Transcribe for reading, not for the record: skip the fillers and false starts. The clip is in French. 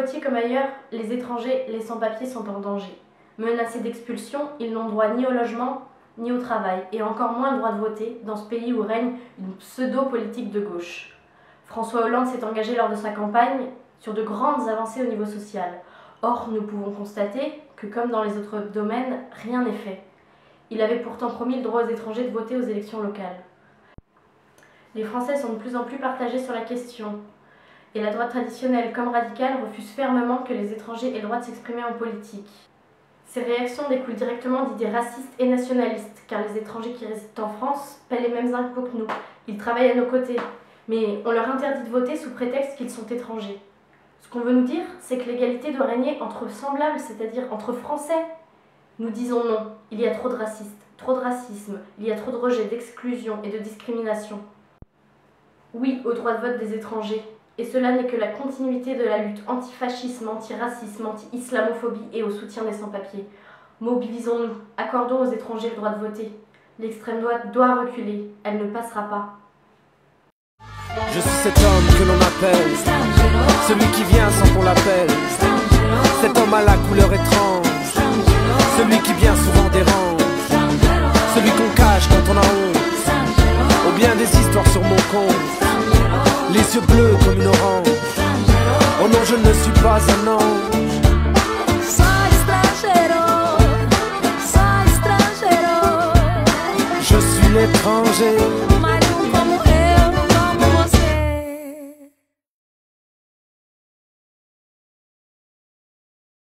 Poitiers comme ailleurs, les étrangers, les sans-papiers sont en danger. Menacés d'expulsion, ils n'ont droit ni au logement, ni au travail, et encore moins le droit de voter dans ce pays où règne une pseudo-politique de gauche. François Hollande s'est engagé lors de sa campagne sur de grandes avancées au niveau social. Or, nous pouvons constater que, comme dans les autres domaines, rien n'est fait. Il avait pourtant promis le droit aux étrangers de voter aux élections locales. Les Français sont de plus en plus partagés sur la question, et la droite traditionnelle comme radicale refuse fermement que les étrangers aient le droit de s'exprimer en politique. Ces réactions découlent directement d'idées racistes et nationalistes, car les étrangers qui résident en France paient les mêmes impôts que nous. Ils travaillent à nos côtés, mais on leur interdit de voter sous prétexte qu'ils sont étrangers. Ce qu'on veut nous dire, c'est que l'égalité doit régner entre semblables, c'est-à-dire entre Français. Nous disons non, il y a trop de racisme, il y a trop de rejet, d'exclusion et de discrimination. Oui au droit de vote des étrangers, et cela n'est que la continuité de la lutte antifascisme, antiracisme, anti-islamophobie et au soutien des sans-papiers. Mobilisons-nous, accordons aux étrangers le droit de voter. L'extrême droite doit reculer, elle ne passera pas. Je suis cet homme que l'on appelle, celui qui vient sans qu'on l'appelle, cet homme à la couleur étrange, celui qui bien souvent dérange, celui qu'on cache quand on a honte, ou bien des histoires sur mon compte, les yeux bleus comme une orange. Oh non, je ne suis pas un ange.